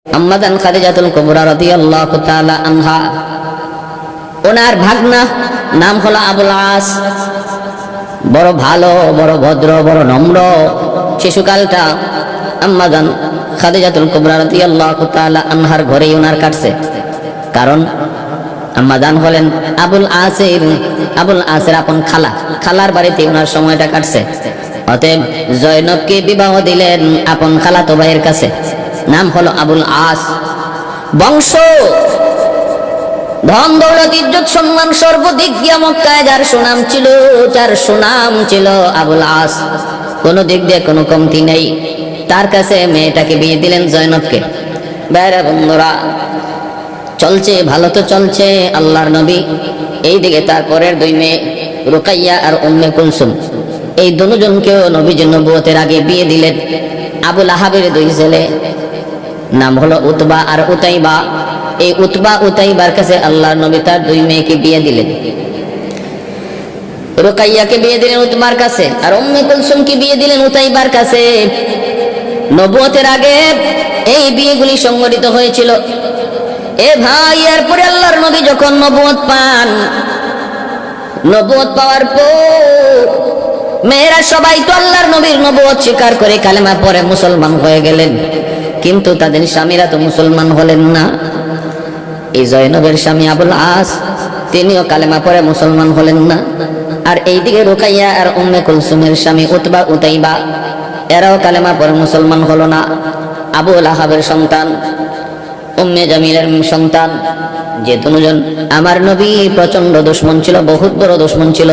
আম্মাজান খাদিজাতুল কুবরা রাদিয়াল্লাহু তাআলা আনহা, ওনার ভাগনা নাম হলো আবুল আস। বড় ভালো, বড় ভদ্র, বড় নম্র শিশুকালটা আম্মাজান খাদিজাতুল কুবরা রাদিয়াল্লাহু তাআলা আনহার ঘরেই ওনার কাটছে। কারণ আম্মাজান হলেন আবুল আসের আপন খালা, খালার বাড়িতে ওনার সময়টা কাটছে। অতএব জয়নবকে বিবাহ দিলেন আপন খালাতো ভাইয়ের কাছে, নাম হলো আবুল আস। বংশ, ধন দৌলত, ইজ্জত, সম্মান সর্বদিক দিয়ে মক্কায় যার সুনাম ছিল আবুল আস। কোন দিক দিয়ে কোনো কমতি নেই। তার কাছে মেয়েটাকে বিয়ে দিলেন জয়নবকে। বাইরে বন্ধুরা, চলছে ভালো তো চলছে আল্লাহর নবী, এইদিকে তারপরের দুই মেয়ে রুকাইয়া আর উম্মে কুলসুম, এই দুজনকেও নবীজি নবুয়তের আগে বিয়ে দিলেন। আবুল আহাবের দুই ছেলে নাম হলো উতবা আর উতাইবা। এই উতবা উতাইবার কাছে আল্লাহর নবী তার দুই মেয়েকে বিয়ে দিলেন। রুকাইয়াকে বিয়ে দিলেন উতবার কাছে, আর উম্মে কুলসুমকে বিয়ে দিলেন উতাইবার কাছে। নবুয়তের আগে এই বিয়েগুলি সংঘটিত হয়েছিল। এ ভাই, এরপরে আল্লাহর নবী যখন নবুয়ত পান, নবুয়ত পাওয়ার পর মেয়েরা সবাই তো আল্লাহর নবীর নবুয়ত স্বীকার করে কালেমা পড়ে মুসলমান হয়ে গেলেন। কিন্তু তাদের স্বামীরা তো মুসলমান হলেন না। এই জয়নবের স্বামী আবুল আস, তিনিও কালেমা পড়ে মুসলমান হলেন না। আর এইদিকে রুকাইয়া আর উম্মে কুলসুমের স্বামী উতবা উতাইবা, এরাও কালেমা পড়ে মুসলমান হলো না। আবুল আহাবের সন্তান, উম্মে জামিলের সন্তান, যে দুজন আমার নবী প্রচন্ড দুশমন ছিল, বহুত বড় দুশমন ছিল।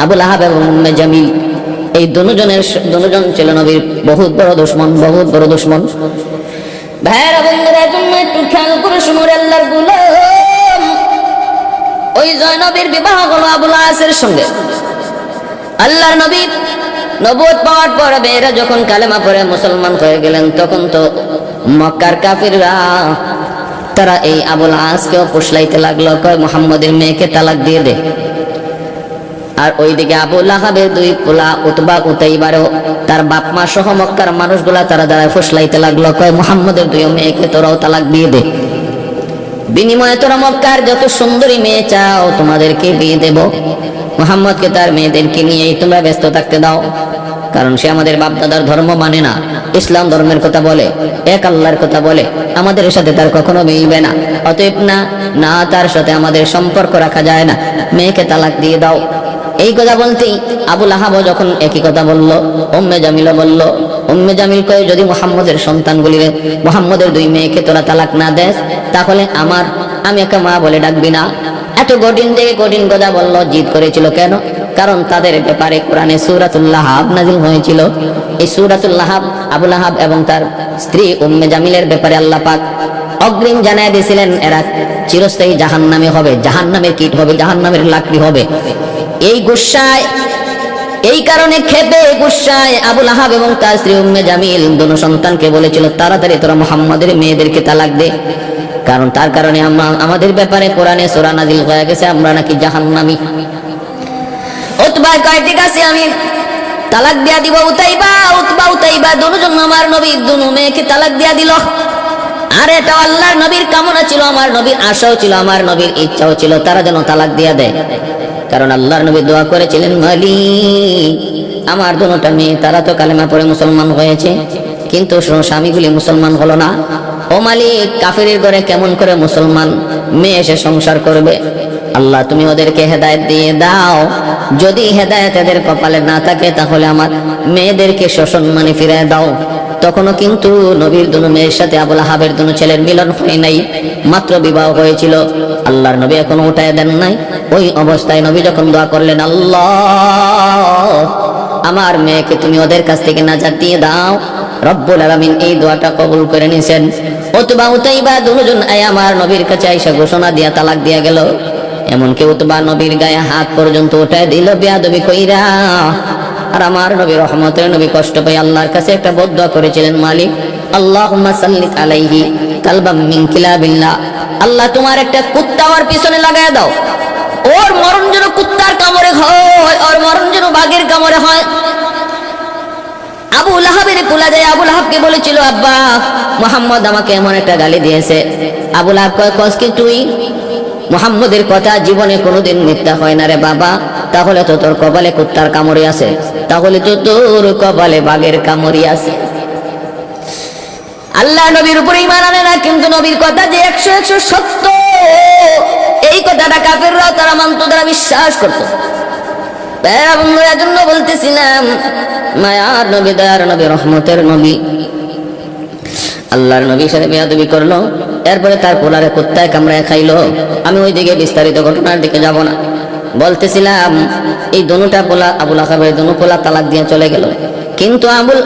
আবুল আহাব এবং উম্মে জামিল, এই দুজন ছিল নবীর বহুত বড় দুশমন। ভাইরা বন্ধুরা, জন্য একটু খেয়াল করে শুনুন আল্লাহর গোলাম। ওই জয়নবের বিবাহ হলো আবুল আসের সঙ্গে। আল্লাহর নবী নবুয়ত পাওয়ার পর মেয়েরা যখন কালেমা পড়ে মুসলমান হয়ে গেলেন, তখন তো মক্কার কাফিররা তারা এই আবুল আসকেও ফুসলাইতে লাগলো, কয় মুহাম্মদের মেয়েকে তালাক দিয়ে দে। আর ওইদিকে আবুল আহাবের দুই পোলা উতবা উতাইবারও তার বাপ মা সহ মক্কার মানুষগুলা তারা দাঁড়ায় ফুসলাইতে লাগলো, কয় মুহাম্মদের দুই মেয়েকে তোরাও তালাক দিয়ে দে। বিনিময়ে তোরা মক্কার যত সুন্দরী মেয়ে চাও তোমাদেরকে বিয়ে দেব, মুহাম্মদকে তার মেয়েদেরকে নিয়েই তোমরা ব্যস্ত থাকতে দাও। কারণ সে আমাদের বাপ দাদার ধর্ম মানে না, ইসলাম ধর্মের কথা বলে, এক আল্লাহর কথা বলে, আমাদের সাথে তার কখনো মিলবে না। অতএব না তার সাথে আমাদের সম্পর্ক রাখা যায় না, মেয়েকে তালাক দিয়ে দাও। এই কথা বলতেই আবুল আহাব যখন একই কথা বলল, উম্মে জামিলও বলল। উম্মে জামিল কয়, যদি মুহাম্মদের সন্তানগুলিরে মুহাম্মদের দুই মেয়েকে তোরা তালাক না দেস, তাহলে আমি একা মা বলে ডাকবি না। এত কঠিন কথা বলল। জিদ করেছিল কেন? কারণ তাদের ব্যাপারে কোরআনে সূরাতুল লাহাব নাযিল হয়েছিল। এই সূরাতুল লাহাব আবুল আহাব এবং তার স্ত্রী উম্মে জামিলের ব্যাপারে আল্লাহ পাক অগ্রিম জানায় দিয়েছিলেন, এরা চিরস্থায়ী জাহান্নামে হবে, জাহান্নামের কীট হবে, জাহান্নামের লাকড়ি হবে। এই গুসায়, এই কারণে খেপে গুসায় আবুল আহাব এবং তার স্ত্রী উম্মে জামিল দুনো সন্তানকে বলেছিল, তাড়াতাড়ি তোরা মুহাম্মদের মেয়েদেরকে তালাক দে। কারণ তার কারণে আমাদের ব্যাপারে কোরআনে সূরা নাযিল হয়ে গেছে, আমরা নাকি জাহান্নামী। উতবা কয়, ঠিক আছে আমি তালাক দিয়া দিব। উতবা উতাইবা দুজন আমার নবীর দুনো মেয়েকে তালাক দিয়া দিল। আর এটা আল্লাহর নবীর কামনা ছিল, আমার নবীর আশাও ছিল, আমার নবীর ইচ্ছাও ছিল তারা যেন তালাক দিয়া দেয়। কারণ আল্লাহর নবী দোয়া করেছিলেন, মালিক আমার দুটোটা মেয়ে তারা তো কালেমা পড়ে মুসলমান হয়েছে, কিন্তু স্বামীগুলি মুসলমান হলো না। ও মালিক, কাফিরের ঘরে কেমন করে মুসলমান মেয়ে এসে সংসার করবে? আল্লাহ তুমি ওদেরকে হেদায়েত দিয়ে দাও। যদি হেদায়েত এদের কপালে না থাকে, তাহলে আমার মেয়েদেরকে সসম্মানে ফিরিয়ে দাও। তখনও কিন্তু নবীর দুনো মেয়ের সাথে আবুল আহাবের দুনো ছেলের মিলন হয় নাই, মাত্র বিবাহ হয়েছিল। আল্লাহর নবী এখনো উঠায় দেন নাই। ওই অবস্থায় নবী যখন দোয়া করলেন, আল্লাহ আমার মেয়েকে তুমি ওদের কাছ থেকে নাজাত দিয়ে দাও, রব্বুল আলামিন এই দোয়াটা কবুল করে নিয়েছেন। উতবা উতাইবা দুজন আমার নবীর কাছে আইসা ঘোষণা দিয়া তালাক দিয়া গেল। এমনকি উতবা নবীর গায়ে হাত পর্যন্ত উঠায় দিল বেয়াদবি কইরা। আর আমার নবী রহমতের নবী কষ্ট পাই আল্লাহর কাছে একটা বদদোয়া করেছিলেন, মালিক আল্লাহুম্মা সাল্লিত আলাইহি কালবাম মিন কিলাবিল্লাহ, আল্লাহ তোমার একটা কুত্তা ওর পিছনে লাগায় দাও, ওর মরণ যেন কুত্তার কামড়ে হয়, ওর মরণ যেন বাঘের কামড়ে হয়। আবু লাহাবের পোলা যায় আবু লাহাবকে বলেছিল, আব্বা মুহাম্মদ আমাকে এমন একটা গালি দিয়েছে। আবু লাহাব কয়, কস কি তুই? মুহাম্মদের কথা জীবনে কোনোদিন মিথ্যা হয় না রে বাবা। তাহলে তো তোর কপালে কুত্তার কামড়ি আছে, তাহলে তো তোর কপালে বাঘের কামড়ি আছে। আল্লাহ নবীর উপরে ঈমান আনে না, কিন্তু নবীর কথা যে 100 সত্য, এই কথাটা কাফেররাও তারা মানত, তারা বিশ্বাস করত। বন্ধুরা, জন্য বলতেছিলাম, মায়ার নবী, দয়ার নবী, রহমতের নবী, আল্লাহর নবীর সাথে বেয়াদবি করলো, এরপরে তার পোলারে কুত্তায় কামড়ায় খাইলো। আমি ওই দিকে বিস্তারিত ঘটনার দিকে যাব না। বলতেছিলাম, এই দোনোটা পোলা, আবু লাহাবের দোনো পোলা তালাক দিয়ে চলে গেল, কিন্তু আবুল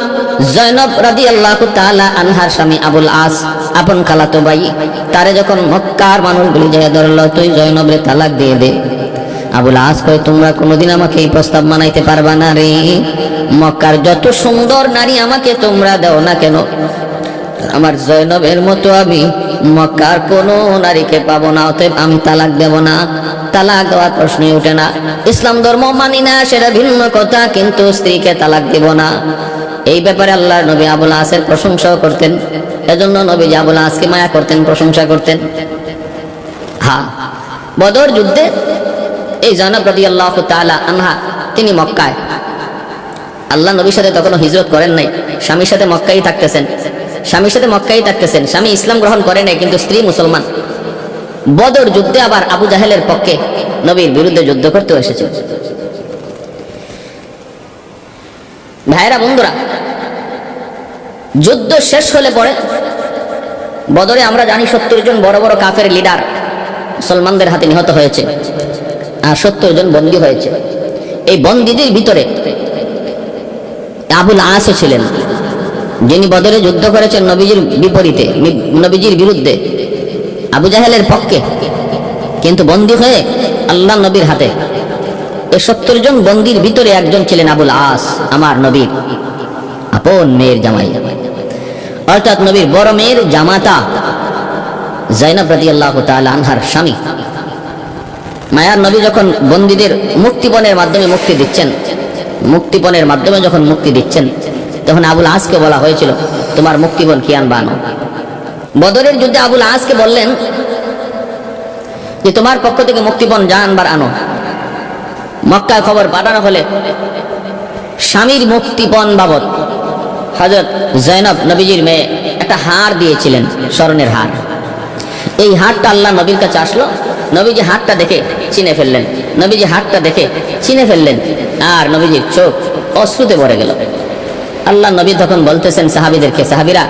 জয়নব রাদিয়াল্লাহু তাআলা আনহার স্বামী আবুল আস, আপন খালাতো ভাই, তারে যখন মক্কার মানুষগুলি যায় ধরলো, তুই জয়নবরে তালাক দিয়ে দে। আবুল আস কয়, তোমরা কোনোদিন আমাকে এই প্রস্তাব মানাইতে পারবা না রে। মক্কার যত সুন্দর নারী আমাকে তোমরা দাও না কেন, আমার জয়নবের মতো আমি মক্কার কোন নারীকে পাবো না, অতএব আমি তালাক দেব না। তালাক দেওয়ার প্রশ্নই ওঠে না। ইসলাম ধর্ম মানি না সেটা ভিন্ন কথা, কিন্তু স্ত্রীকে তালাক দেব না। এই ব্যাপারে আল্লাহর নবী আবুল আসের প্রশংসাও করতেন। এজন্য নবী আবুল আসকে মায়া করতেন, প্রশংসা করতেন। হ্যাঁ, বদর যুদ্ধে এই জয়নব রাদিয়াল্লাহু তাআলা আনহা, তিনি মক্কায়, আল্লাহ নবীর সাথে তখনও হিজরত করেন নাই, স্বামীর সাথে মক্কায় থাকতেছেন, স্বামী ইসলাম গ্রহণ করে নাই, কিন্তু স্ত্রী মুসলমান। বদর যুদ্ধে আবার আবু জাহেলের পক্ষে নবীর বিরুদ্ধে যুদ্ধ করতে এসেছে। ভাইরা বন্ধুরা, যুদ্ধ শেষ হলে পরে বদরে আমরা জানি 70 জন বড় বড় কাফের লিডার মুসলমানদের হাতে নিহত হয়েছে, আর 70 জন বন্দী হয়েছে। এই বন্দীদের ভিতরে আবুল আসও ছিলেন, যিনি বদরে যুদ্ধ করেছেন নবীজির বিপরীতে, নবীজির বিরুদ্ধে, আবু জাহেলের পক্ষে, কিন্তু বন্দী হয়ে আল্লাহ নবীর হাতে। এই 70 জন বন্দীর ভিতরে একজন ছিলেন আবুল আস, আমার নবীর আপন মেয়ের জামাই, অর্থাৎ নবীর বড় মেয়ের জামাতা জয়নব রাদিয়াল্লাহু তাআলা আনহার স্বামী। মায়ার নবী যখন বন্দীদের মুক্তিপণের মাধ্যমে মুক্তি দিচ্ছেন, তখন আবুল আসকে বলা হয়েছিল, তোমার মুক্তিপণ কি আনবা আনো। বদরের যুদ্ধে আবুল আসকে বললেন যে তোমার পক্ষ থেকে মুক্তিপণ যা আনবার আনো। মক্কায় খবর পাঠানো হলে স্বামীর মুক্তিপণ বাবদ হযরত জয়নব নবীজির মেয়ে একটা হার দিয়েছিলেন, স্বর্ণের হার। এই হারটা আল্লাহ নবীর কাছে আসলো, নবীজি হারটা দেখে চিনে ফেললেন, আর নবীজির চোখ অশ্রুতে ভরে গেল। আল্লাহ নবী তখন বলতেছেন সাহাবীদেরকে, সাহাবীরা,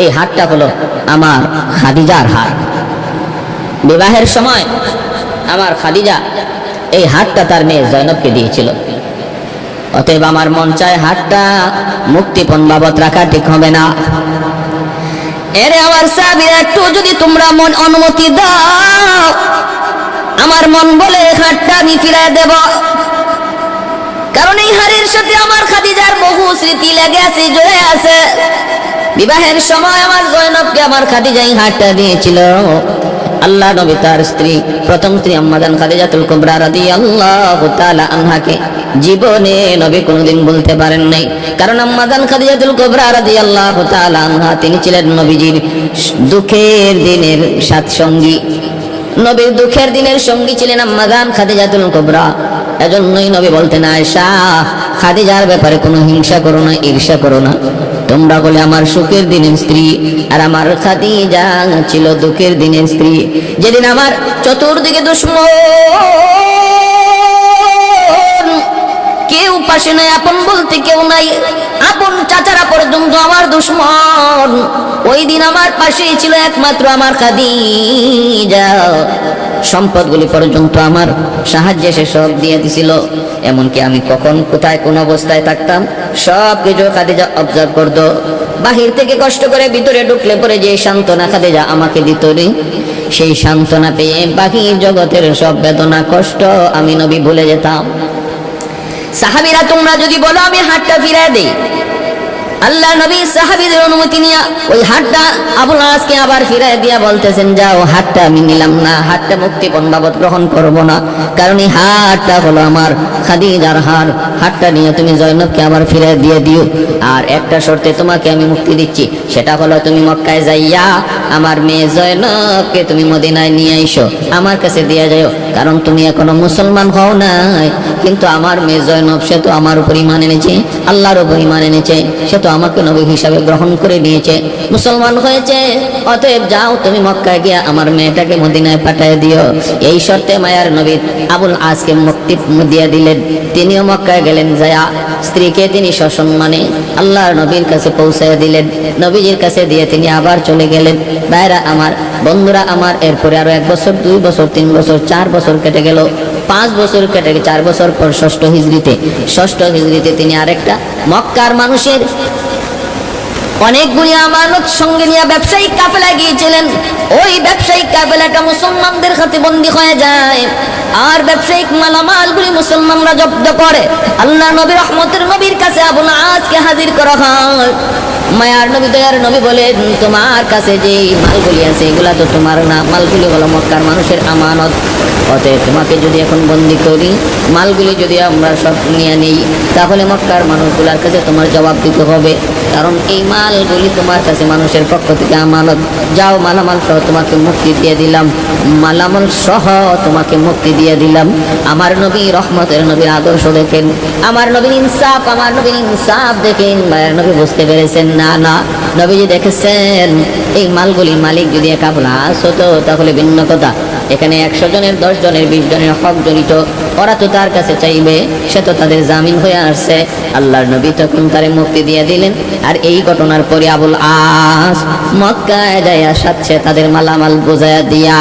এই হারটা হলো আমার খাদিজার হার। বিবাহের সময় আমার খাদিজা এই হারটা তার মেয়ে জয়নবকে দিয়েছিল, অতএব আমার মন চায় হারটা মুক্তিপণ বাবদ রাখা ঠিক হবে না। এরে আমার সাহাবীরা, একটু যদি তোমরা মন অনুমতি দাও, আমার মন বলে হারটা আমি ফিরিয়ে দেব, কারণ এই হারের সাথে আমার খাদিজার বহু স্মৃতি লেগে আছে, জড়ে আছে। বিবাহের সময় আমার জয়নবকে আমার খাদিজা এই হারটা দিয়েছিল। আল্লাহ নবী তার স্ত্রী, প্রথম স্ত্রী আম্মাজান খাদিজাতুল কুবরা রাদিয়াল্লাহু তাআলা আনহাকে জীবনে নবী কোনোদিন বলতে পারেন নাই, কারণ আম্মাজান খাদিজাতুল কুবরা রাদিয়াল্লাহু তাআলা আনহা, তিনি ছিলেন নবীজির দুঃখের দিনের সাথসঙ্গী। নবীর দুঃখের দিনের সঙ্গী ছিলেন আম্মাজান খাদিজাতুল কুবরা। এজন্যই নবী বলতেন, আয়েশা, খাদিজার ব্যাপারে কোনো হিংসা করো না, ঈর্ষা করো না। তোমরা বলে আমার সুখের দিনের স্ত্রী, আর আমার খাদিজা ছিল দুঃখের দিনের স্ত্রী। যেদিন আমার চতুর্দিকে দুশমন, কেউ পাশে নাই, আপন বলতে কেউ নাই, আপন চাচারা পর্যন্ত আমার দুশমন, ওই দিন আমার পাশেই ছিল একমাত্র আমার খাদিজা। সম্পদগুলি পর্যন্ত আমার সাহায্যে সে সব দিয়ে দিছিল। এমনকি আমি কখন কোথায় কোন অবস্থায় থাকতাম সব কিছু খাদিজা অবজার্ভ করতো। বাহির থেকে কষ্ট করে ভিতরে ঢুকলে পরে যে সান্ত্বনা খাদিজা আমাকে দিত রে, সেই সান্ত্বনা পেয়ে বাহির জগতের সব বেদনা কষ্ট আমি নবী ভুলে যেতাম। সাহাবীরা, তোমরা যদি বলো আমি হাতটা ফিরিয়ে দেই, আল্লাহ নবী সাহাবীদের অনুমতি নিয়ে ওই হাতটা আবুল আসকে আবার ফিরাই দিয়া বলতেছেন, যাও, হাতটা আমি নিলাম না, হাতটা মুক্তিপণ বাবদ গ্রহণ করব না, কারণ এই হাতটা হলো আমার খাদিজার হার। হাতটা নিয়ে তুমি জয়নবকে আবার ফিরাই দিয়ে দিও। আর একটা শর্তে তোমাকে আমি মুক্তি দিচ্ছি, সেটা হলো তুমি মক্কায় যাইয়া আমার মেয়ে জয়নবকে তুমি মদিনায় নিয়ে আইসো, আমার কাছে দিয়ে যাও, কারণ তুমি এখনো মুসলমান হও নাই। কিন্তু আমার মেয়ে জয়নব, সে তো আমার উপর ঈমান এনেছে, আল্লাহর উপর ঈমান এনেছে, সে তো আমাকে নবী হিসাবে গ্রহণ করে নিয়েছে, মুসলমান হয়েছে। অতএব যাও, তুমি মক্কায় গিয়া আমার মেয়েটাকে মদিনায় পাঠিয়ে দিও। এই শর্তে মায়ার নবী আবুল আসকে মুক্তি দিয়ে দিলেন। তিনিও মক্কায় গেলেন, যায়া স্ত্রীকে তিনি সসম্মানে আল্লাহর নবীর কাছে পৌঁছায় দিলেন। নবীজির কাছে দিয়ে তিনি আবার চলে গেলেন। ভাইরা আমার, বন্ধুরা আমার, এরপরে আরো 1 বছর, 2 বছর, 3 বছর, 4 বছর কেটে গেল। 5 বছর কেটে 4 বছর পর ষষ্ঠ হিজরিতে তিনি আরেকটা মক্কার মানুষের অনেকগুলি আমানত সঙ্গে নিয়ে ব্যবসায়িক কাফেলা গিয়েছিলেন। ওই ব্যবসায়িক কাফেলাটা মুসলমানদের হাতে বন্দী হয়ে যায়, আর ব্যবসায়িক মালামালগুলি মুসলমানরা জব্দ করে। আল্লাহ নবী রহমতের নবীর কাছে আবুল আসকে হাজির করা হয়। মায়ার নবী, দয়ার নবী বলেন, তোমার কাছে যে মালগুলি আছে এগুলা তো তোমার না, মালগুলি হলো মক্কার মানুষের আমানত। অতএব তোমাকে যদি এখন বন্দি করি, মালগুলি যদি আমরা সব নিয়ে নিই, তাহলে মক্কার মানুষগুলার কাছে তোমার জবাব দিতে হবে, কারণ এই মালগুলি তোমার কাছে মানুষের পক্ষ থেকে আমানত। যাও, মালামাল সহ তোমাকে মুক্তি দিয়ে দিলাম, মালামাল সহ তোমাকে মুক্তি দিয়ে দিলাম। আমার নবী রহমতের নবীর আদর্শ দেখেন, আমার নবীর ইনসাফ দেখেন। মায়ের নবী বুঝতে পেরেছেন, না না, নবীজি দেখেছেন এই মালগুলির মালিক যদি এক আবুল আস হতো তাহলে ভিন্ন কথা। এখানে 100 জনের 10 জনের 20 জনের হক জড়িত, ওরা তো তার কাছে চাইবে, সে তো তাদের জামিন হয়ে আসছে। আল্লাহর নবী তখন তারে মুক্তি দিয়ে দিলেন। আর এই ঘটনার পরে আবুল আস মক্কায় যাইয়া সাথে তাদের মালামাল বোঝাইয়া দিয়া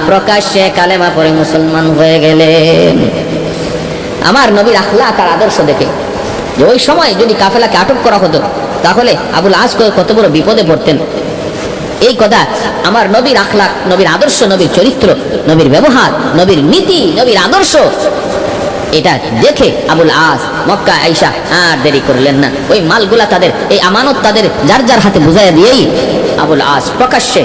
প্রকাশ্যে কালেমা পড়ে মুসলমান হয়ে গেলেন। আমার নবীর আখলাক আর আদর্শ দেখে যে ওই সময় যদি কাফেলাকে আটক করা হতো তাহলে আবুল আস কত বড় বিপদে পড়তেন। এই কথা আমার নবীর আখলাক, নবীর আদর্শ, নবীর চরিত্র, নবীর ব্যবহার, নবীর নীতি, নবীর আদর্শ, এটা দেখে আবুল আস মক্কা আইসা আর দেরি করলেন না। ওই মালগুলা তাদের, এই আমানত তাদের যার যার হাতে বুঝাইয়া দিয়েই আবুল আস প্রকাশ্যে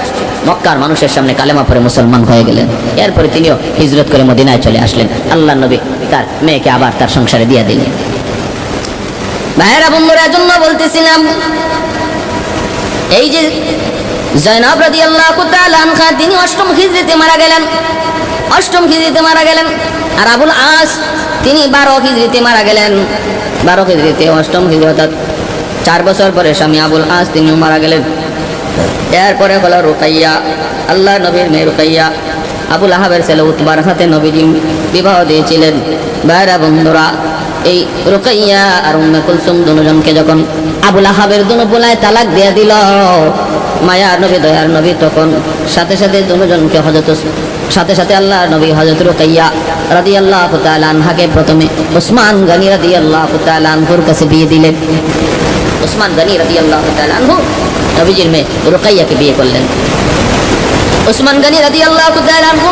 মক্কার মানুষের সামনে কালেমা পড়ে মুসলমান হয়ে গেলেন। এরপরে তিনিও হিজরত করে মদিনায় চলে আসলেন। আল্লাহ নবী তার মেয়েকে আবার তার সংসারে দিয়ে দিলেন। ভাইয়েরা, বন্ধুরা, জন্য বলতেছিলাম, এই যে জয়নব রাদিয়াল্লাহু তাআলা আনহা, তিনি 8ম হিজরিতে মারা গেলেন। আর আবুল আস তিনি 12 হিজরিতে মারা গেলেন। 12 হিজরিতে 8ম হিজরত, 4 বছর পরে স্বামী আবুল আস তিনিও মারা গেলেন। এরপরে হলো রুকাইয়া, আল্লাহ নবীর মেয়ে রুকাইয়া। আবুল আহাবের ছেলে উতবার হাতে নবীজি বিবাহ দিয়েছিলেন। ভাইরা বন্ধুরা, এই রুকাইয়া আর উম্মে কুলসুম দুজনকে যখন আবুল আহাবের দুনো পোলায় তালাক দিয়ে দিল, মায়ার নবী, দয়ার নবী তখন সাথে সাথে দুজনকে সাথে সাথে আল্লাহ নবী হযরত রুকাইয়া রাদিয়াল্লাহু তাআলা আনহাকে প্রথমে উসমান গনি রাদিয়াল্লাহু তাআলা আনহুর কাছে বিয়ে দিলেন। উসমান গনি রাদিয়াল্লাহু তাআলা আনহু নবীজির মেয়ে রুকাইয়াকে বিয়ে করলেন। উসমান গনি রাদিয়াল্লাহু তাআলা আনহু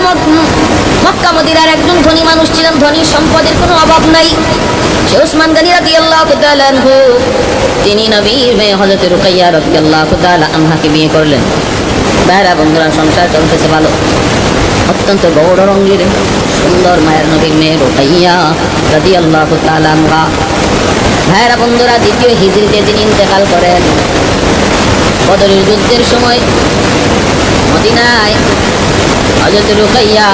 মক্কা মদিনার একজন ধনী মানুষ ছিলেন, ধনী সম্পদের কোনো অভাব নাই। সে উসমান গনি রাদিয়াল্লাহু তাআলা আনহু তিনি নবীর মেয়ে হযরত রুকাইয়া রাদিয়াল্লাহু তাআলা আনহাকে বিয়ে করলেন। ভাইরা বন্ধুরা, সংসার চলতেছে ভালো। অত্যন্ত বড় রঙের সুন্দর মায়ের নবীর মেয়ে রুকাইয়া রাদিয়াল্লাহু তাআলা আনহা। ভাইরা বন্ধুরা, 2য় হিজরিতে তিনি ইন্তেকাল করেন। বদরের যুদ্ধের সময় মদিনায় হযরত রুকাইয়া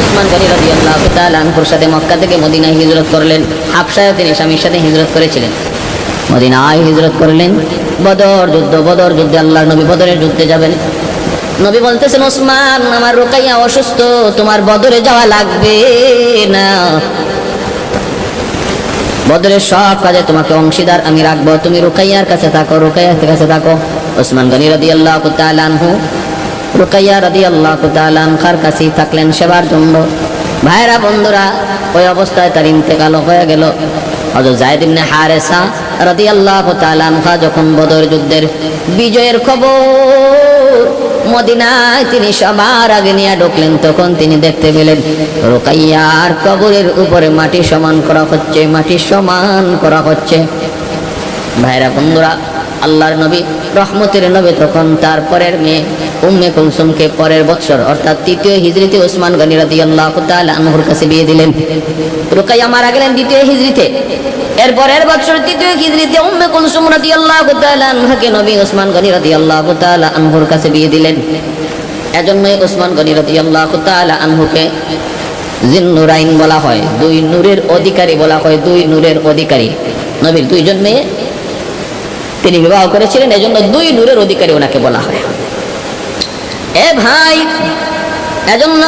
উসমান গনি রাদিয়াল্লাহু তাআলা আনহুর সাথে মক্কা থেকে মদিনায় হিজরত করলেন। হাবশায় তিনি স্বামীর সাথে হিজরত করেছিলেন, মদিনায় হিজরত করলেন। বদর যুদ্ধে আল্লাহর নবী বদরের যুদ্ধে যাবেন। নবী বলতেছেন, ওসমান, আমার রুকাইয়া অসুস্থ, তোমার বদরে যাওয়া লাগবে না, বদরের সব কাজে তোমাকে অংশীদার আমি রাখবো, তুমি রুকাইয়ার কাছে থাকো। ওসমান গনি রাদিয়াল্লাহু তাআলা আনহু রুকাইয়া রাদিয়াল্লাহু তাআলা আনহার কাছেই থাকলেন সেবার জন্য। ভাইরা বন্ধুরা, ওই অবস্থায় তার ইন্তেকাল হয়ে গেল। হযরত যায়েদ ইবনে হারেসা রাদিয়াল্লাহু তাআলা আনহু যখন বদর যুদ্ধের বিজয়ের খবর মদিনায় তিনি সবার আগে নিয়ে ঢুকলেন, তখন তিনি দেখতে পেলেন রুকাইয়ার কবরের উপরে মাটি সমান করা হচ্ছে। ভাইরা বন্ধুরা, আল্লাহর নবী রহমতের নবী তখন তার পরের মেয়ে উম্মে কুলসুমকে পরের বছর অর্থাৎ 3য় হিজরিতে ওসমান গনি রাদিয়াল্লাহু তাআলা আনহুর কাছে বিয়ে দিলেন। রুকাইয়া মারা গেলেন 2য় হিজরিতে। এর পরের বছর 3য় হিজরিতে উম্মে কুলসুম রাদিয়াল্লাহু তাআলা আনহাকে নবী ওসমান গনি রাদিয়াল্লাহু তাআলা আনহুর কাছে বিয়ে দিলেন। এজন্যই ওসমান গনি রাদিয়াল্লাহু তাআলা আনহুকে জিন্নুরাইন বলা হয়, 2 নূরের অধিকারী বলা হয়, 2 নূরের অধিকারী। নবীর 2জন মেয়ে তিনি বিবাহ করেছিলেন, এজন্য 2 নূরের অধিকারী ওনাকে বলা হয়। এ ভাই, এজন্য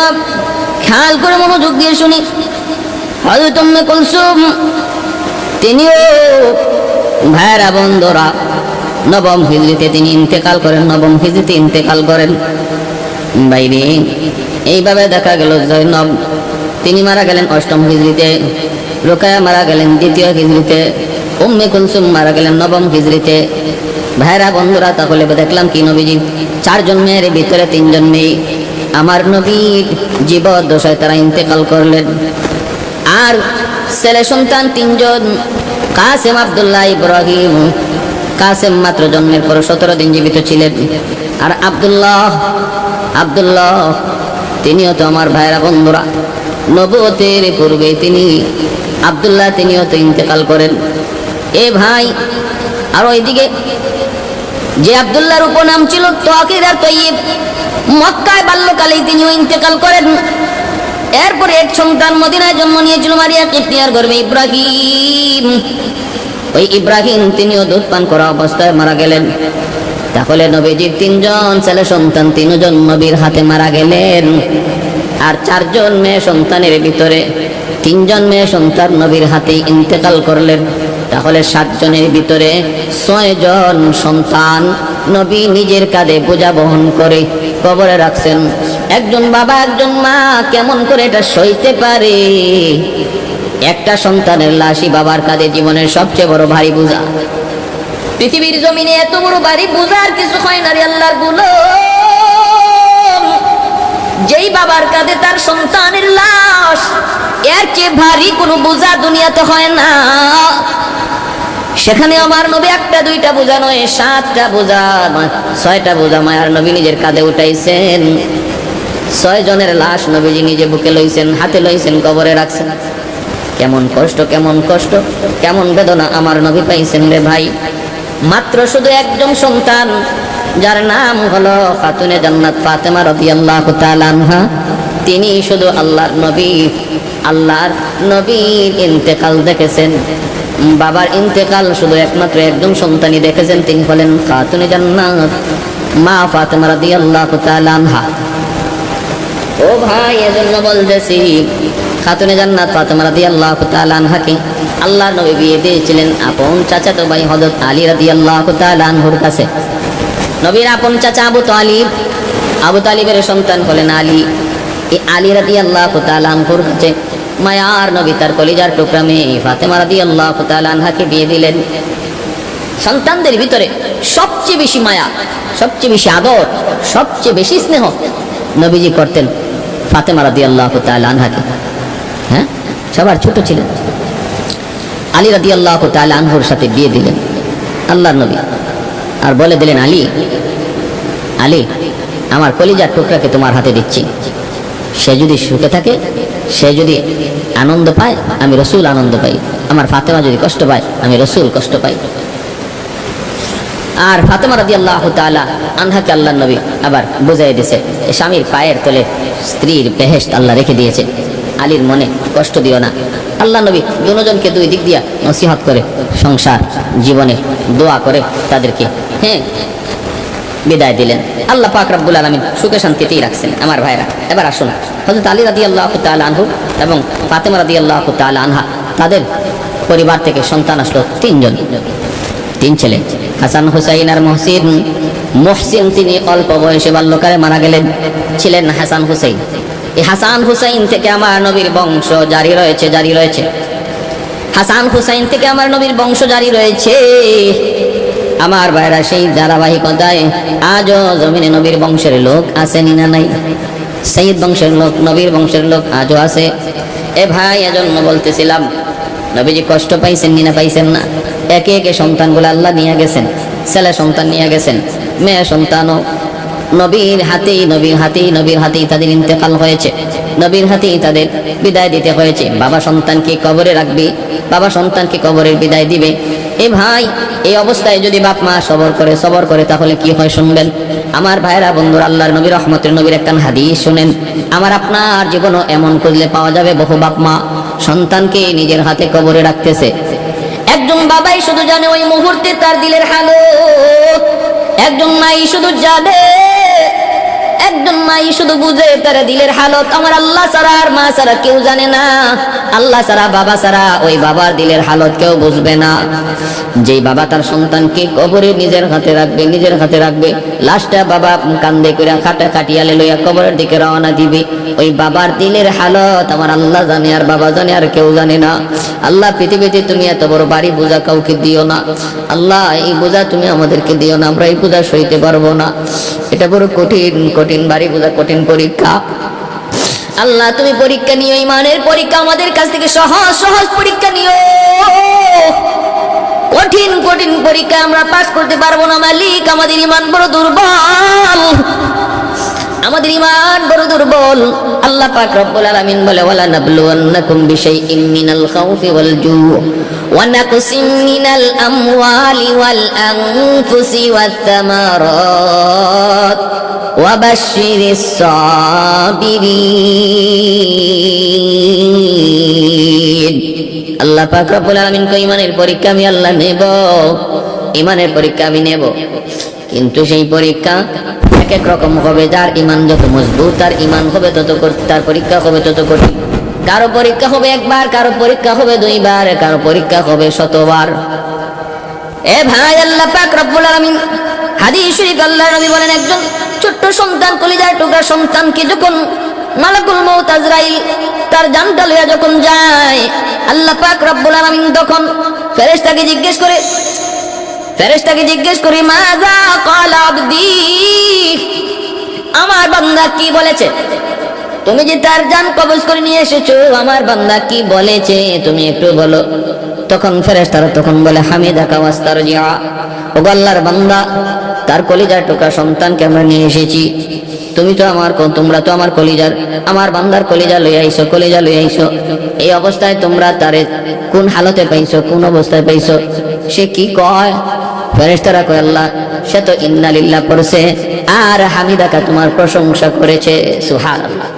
খেয়াল করে মনোযোগ দিয়ে শুনি, হযরত উম্মে কুলসুম তিনিও ভাইরা বন্ধুরা 9ম হিজরিতে তিনি ইন্তেকাল করেন, 9ম হিজরিতে ইন্তেকাল করেন। বাইরে এইভাবে দেখা গেল জয়নব তিনি মারা গেলেন 8ম হিজরিতে, রুকায়া মারা গেলেন 2য় হিজরিতে, উম্মে কুলসুম মারা গেলেন 9ম হিজরিতে। ভাইরা বন্ধুরা, তাহলে দেখলাম কি নবীজি 4 জন মেয়ের ভিতরে 3 জন মেয়ে আমার নবীর জীবদ্দশায় তারা ইন্তেকাল করলেন। আর ছেলে সন্তান 3 জন, কাসেম, আব্দুল্লাহ, ইব্রাহিম। কাসেম মাত্র জন্মের পর 17 দিন জীবিত ছিলেন। আর আব্দুল্লাহ তিনিও তো আমার ভাইরা বন্ধুরা নবুয়তের পূর্বে তিনিও তো ইন্তেকাল করেন। এ ভাই, আর ওইদিকে যে আব্দুল্লাহর উপনাম ছিল তাকির আর তয়্যিব, মক্কায় বাল্যকালেই তিনিও ইন্তেকাল করেন। এরপরে এক সন্তান মদিনায় জন্ম নিয়েছিল মারিয়া কিপ্তিয়ার গর্ভে ইব্রাহিম। ওই ইব্রাহিম তিনিও দুধ পান করা অবস্থায় মারা গেলেন। তাহলে নবীজির 3 জন ছেলে সন্তান 3 জন নবীর হাতে মারা গেলেন। আর 4 জন মেয়ে সন্তানের ভিতরে 3 জন মেয়ে সন্তান নবীর হাতে ইন্তেকাল করলেন। তাহলে 7 জনের ভিতরে 6 জন সন্তান নবী নিজের কাঁধে বোঝা বহন করে কবরে রাখছেন। একজন বাবা একজন মা কেমন করে এটা সইতে পারে? একটা সন্তানের লাশই বাবার কাঁধে জীবনের সবচেয়ে বড় ভারী বোঝা। পৃথিবীর জমিনে এত বড় ভারী বোঝার কিছু হয় না রে আল্লাহর গোলাম। যেই বাবার কাঁধে তার সন্তানের লাশ, এর চেয়ে ভারী কোনো বোঝা দুনিয়াতে হয় না। সেখানে আমার নবী 1টা 2টা বোঝা নয়, 7টা বোঝা, 6টা বোঝা মায়ার নবী নিজের কাঁধে উঠাইছেন। 6 জনের লাশ নবীজি নিজে বুকে লইছেন, হাতে লইছেন, কবরে রাখছেন। কেমন কষ্ট, কেমন কষ্ট, কেমন বেদনা আমার নবী পাইছেন রে ভাই। মাত্র শুধু একজন সন্তান, যার নাম হলো খাতুনে জান্নাত ফাতেমা রাদিয়াল্লাহু তাআলা আনহা, তিনি শুধু আল্লাহর নবীর ইন্তেকাল দেখেছেন। বাবার ইন্তেকাল শুধু একমাত্র একজন সন্তানই দেখেছেন, তিনি হলেন খাতুনে জান্নাত মা ফাতেমা রাদিয়াল্লাহু তাআলা আনহা। ও ভাই, এজন্য বলতেছি খাতুনে জান্নাত ফাতেমা রাদিয়াল্লাহু তাআলা আনহাকে আল্লাহর নবী বিয়ে দিয়েছিলেন আপন চাচাতো ভাই হযরত আলী রাদিয়াল্লাহু তাআলা আনহুর কাছে। নবীর আপন চাচা আবু তালিবের সন্তান হলেন আলী। এই আলী রাদিয়াল্লাহু তাআলা আনহুর কাছে মায়ার নবী তার কলিজার টুকরা মেয়ে ফাতেমা রাদিয়াল্লাহু তাআলা আনহাকে বিয়ে দিলেন। সন্তানদের ভিতরে সবচেয়ে বেশি মায়া, সবচেয়ে বেশি আদর, সবচেয়ে বেশি স্নেহ নবীজি করতেন ফাতেমা রাদিয়াল্লাহু তাআলা আনহাকে। হ্যাঁ, সবার ছোট ছিলেন। আলী রাদিয়াল্লাহু তাআলা আনহুর সাথে বিয়ে দিলেন আল্লাহর নবী। আর বলে দিলেন, আলী, আমার কলিজার টুকরাকে তোমার হাতে দিচ্ছি। সে যদি সুখে থাকে, সে যদি আনন্দ পায়, আমি রসুল আনন্দ পাই। আমার ফাতেমা যদি কষ্ট পায়, আমি রসুল কষ্ট পাই। আর ফাতেমা রাদিয়াল্লাহু তাআলা আনহাকে আল্লাহর নবী আবার বুঝাই দিয়েছে, স্বামীর পায়ের তলে স্ত্রীর বেহেশত আল্লাহ রেখে দিয়েছে। আলীর মনে কষ্ট দিও না। আল্লাহ নবী দুজনকে 2 দিক দিয়া নসিহত করে সংসার জীবনে দোয়া করে তাদেরকে বিদায় দিলেন। আল্লাহ পাক রব্বুল আলামিন সুখে শান্তিতেই রাখছেন আমার ভাইরা। এবার আসুন, হযরত আলী রাদিয়াল্লাহু তাআলা আনহু এবং ফাতেমা রাদিয়াল্লাহু তাআলা আনহা, তাদের পরিবার থেকে সন্তান আসলো 3 জন, 3 ছেলে, হাসান, হুসাইন আর মুহসিন। তিনি অল্প বয়সে বাল্যকালে মারা গেলেন। ছিলেন হাসান হুসাইন। এই হাসান হুসাইন থেকে আমার নবীর বংশ জারি রয়েছে। হাসান হুসাইন থেকে আমার নবীর বংশ জারি রয়েছে। আমার ভাইরা, সেই ধারাবাহিকতায় আজও জমিনে নবীর বংশের লোক আসেনি না নাই? সঈদ বংশের লোক, নবীর বংশের লোক আজও আছে। এ ভাই, এজন্য বলতেছিলাম, নবীজি কষ্ট পাইছেন না পাইছেন না? একে একে সন্তানগুলো আল্লাহ নিয়ে গেছেন। ছেলে সন্তান নিয়ে গেছেন, মেয়ে সন্তানও নবীর হাতেই তাদের ইন্তেকাল হয়েছে, নবীর হাতেই তাদের বিদায় দিতে হয়েছে। বাবা সন্তানকে কবরে রাখবে, বাবা সন্তানকে কবরের বিদায় দিবে। এ ভাই, এই অবস্থায় যদি বাপ মা সবর করে তাহলে কি হয় শুনবেন। আমার ভাইরা বন্ধুরা, আল্লাহর নবী রহমতের নবীর একখান হাদিস শুনেন। আমার আপনার জীবনও এমন করলে পাওয়া যাবে বহু বাপ মা সন্তানকে নিজের হাতে কবরে রাখতেছে। একজন বাবাই শুধু জানে ওই মুহূর্তে তার দিলের হালত, একজন মাই শুধু জানে, একজন মাই শুধু বুঝে তার দিলের হালত। আমার আল্লাহ ছাড়া আর মা ছাড়া কেউ জানে না, আল্লাহ ছাড়া বাবা ছাড়া ওই বাবার দিলের হালত কেউ বুঝবে না। যেই বাবা তার সন্তানকে কবরে নিজের হাতে রাখবে, লাশটা বাবা কান্দে করে খাটিয়ালে লইয়া কবরের দিকে রওনা দিবে, ওই বাবার দিলের হালত আমার আল্লাহ জানে আর বাবা জানে, আর কেউ জানে না। আল্লাহ, পৃথিবীতে তুমি এত বড় বাড়ি বোঝা কাউকে দিও না আল্লাহ, এই বোঝা তুমি আমাদেরকে দিও না, আমরা এই বোঝা সইতে পারবো না। এটা বড় কঠিন বাড়ি বোঝা, কঠিন পরীক্ষা। আল্লাহ, তুমি পরীক্ষা নিও, ইমানের পরীক্ষা আমাদের কাছ থেকে সহজ পরীক্ষা নিও। কঠিন পরীক্ষা আমরা পাস করতে পারবো না মালিক, আমাদের ইমান বড় দুর্বল, আল্লাহ পাক রব্বুল আলামিন বলে, ওয়ালা নাবলুওয়ান্নাকুম বিশাইইন মিনাল খাউফি ওয়াল জু'i ওয়া নাকসিম মিনাল আমওয়ালি ওয়াল আনফুসি ওয়াত তামারাত ওয়া বাশশিরিস সাবিরিন। আল্লাহ পাক রব্বুল আলামিন কই, ইমানের পরীক্ষা আমি আল্লাহ নেব, ইমানের পরীক্ষা আমি নেব, কিন্তু সেই পরীক্ষা এক এক রকম হবে। যার ইমান যত মজবুত তার ইমান হবে তত, তার পরীক্ষা হবে তত কঠিন। কারো পরীক্ষা হবে একবার, কারো পরীক্ষা হবে দুইবার, কারো পরীক্ষা হবে শতবার। এ ভাই, আল্লাহ পাক রব্বুল আলামিন হাদিস শরীফ আল্লাহর নবী বলেন, একজন ছোট্ট সন্তান, কলিজার টুকরা সন্তানকে যখন মালাকুল মউত আজরাইল তার জানটা লইয়া যখন যায়, আল্লাহ পাক রব্বুল আলামিন তখন ফেরেশতাকে জিজ্ঞেস করে মাযা ক্বালা আবদি, আমার বান্দা কি বলেছে? তুমি যে তার জান কবজ করে নিয়ে এসেছো, আমার বান্দা কি বলেছে তুমি একটু বলো। তখন ফেরেশতারা তখন বলে, হামিদাকা ওয়াস্তারজিআ, ও আল্লাহর বান্দা, তার কলিজার টুকরা সন্তানকে আমরা নিয়ে এসেছি, তোমরা তো আমার আমার বান্দার কলিজা লইয়া আইছো। এই অবস্থায় তোমরা তারে কোন হালতে পাইছো, কোন অবস্থায় পাইছো? সে কি কয়? ফেরেশতারা কয়, আল্লাহ, সে তো ইন্না লিল্লাহ পড়ছে আর হামিদাকা, তোমার প্রশংসা করেছে। সুবহানাল্লাহ।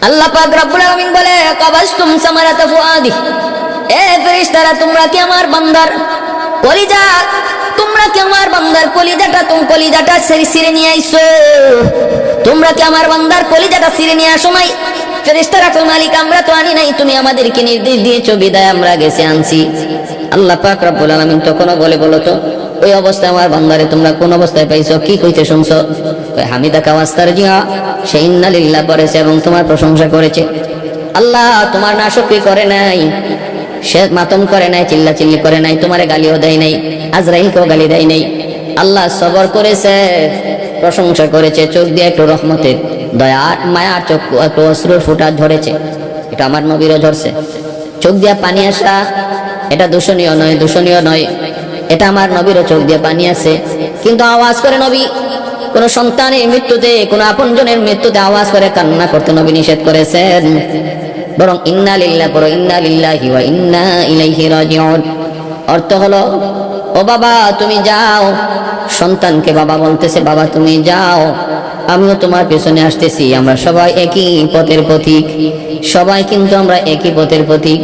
আল্লাহ পাক রব্বুল আলামিন বলে, কাবাসতুম সামারাতা ফুআদি, এ ফেরেশতারা, তোমরা কি আমার বান্দার কলিজাটা ছিঁড়ে নিয়ে আইছো? তোমরা কি আমার বান্দার কলিজাটা ছিঁড়ে নিয়ে আসো নাই? ফেরেশতারা কয়, মালিক, আমরা তো আনি নাই, তুমি আমাদেরকে নির্দেশ দিয়েছো বিদায় আমরা গেছে আনছি। আল্লাহ পাক রব্বুল আলামিন তখনও বলে, বলো তো ওই অবস্থায় আমার বান্দারে তোমরা কোন অবস্থায় পাইছো, কি কইতে শুনছো? হামিদাকা ওয়াস্তারজিআ, সে ইন্না লিল্লাহ পড়েছে এবং তোমার প্রশংসা করেছে। আল্লাহ তোমার নাশকরি করে নাই, সে মাতম করে নাই, চিল্লাচিল্লি করে নাই, তোমারে গালিও দেয় নাই, আজরাইলকেও গালি দেয় নাই। আল্লাহ সবর করেছে, প্রশংসা করেছে, চোখ দিয়ে একটু রহমতের দয়া মায়ার চোখ, একটু অশ্রুর ফুটা ঝরেছে। এটা আমার নবীরও ঝরছে। চোখ দিয়ে পানি আসা এটা দূষণীয় নয়, এটা আমার নবীরও চোখ দিয়ে পানি আসে। কিন্তু আওয়াজ করে নবী, কোন সন্তানের মৃত্যুতে, কোন আপনজনের মৃত্যুতে আওয়াজ করে কান্না করতে নবী নিষেধ করেছেন। বরং ইন্না লিল্লাহি ওয়া ইন্না ইলাইহি রাজিউন। অর্থ হলো, ও বাবা তুমি যাও, সন্তানকে বাবা বলতেছে, বাবা তুমি যাও, আমিও তোমার পেছনে আসতেছি, আমরা সবাই একই পথের পথিক, সবাই কিন্তু আমরা একই পথের পথিক।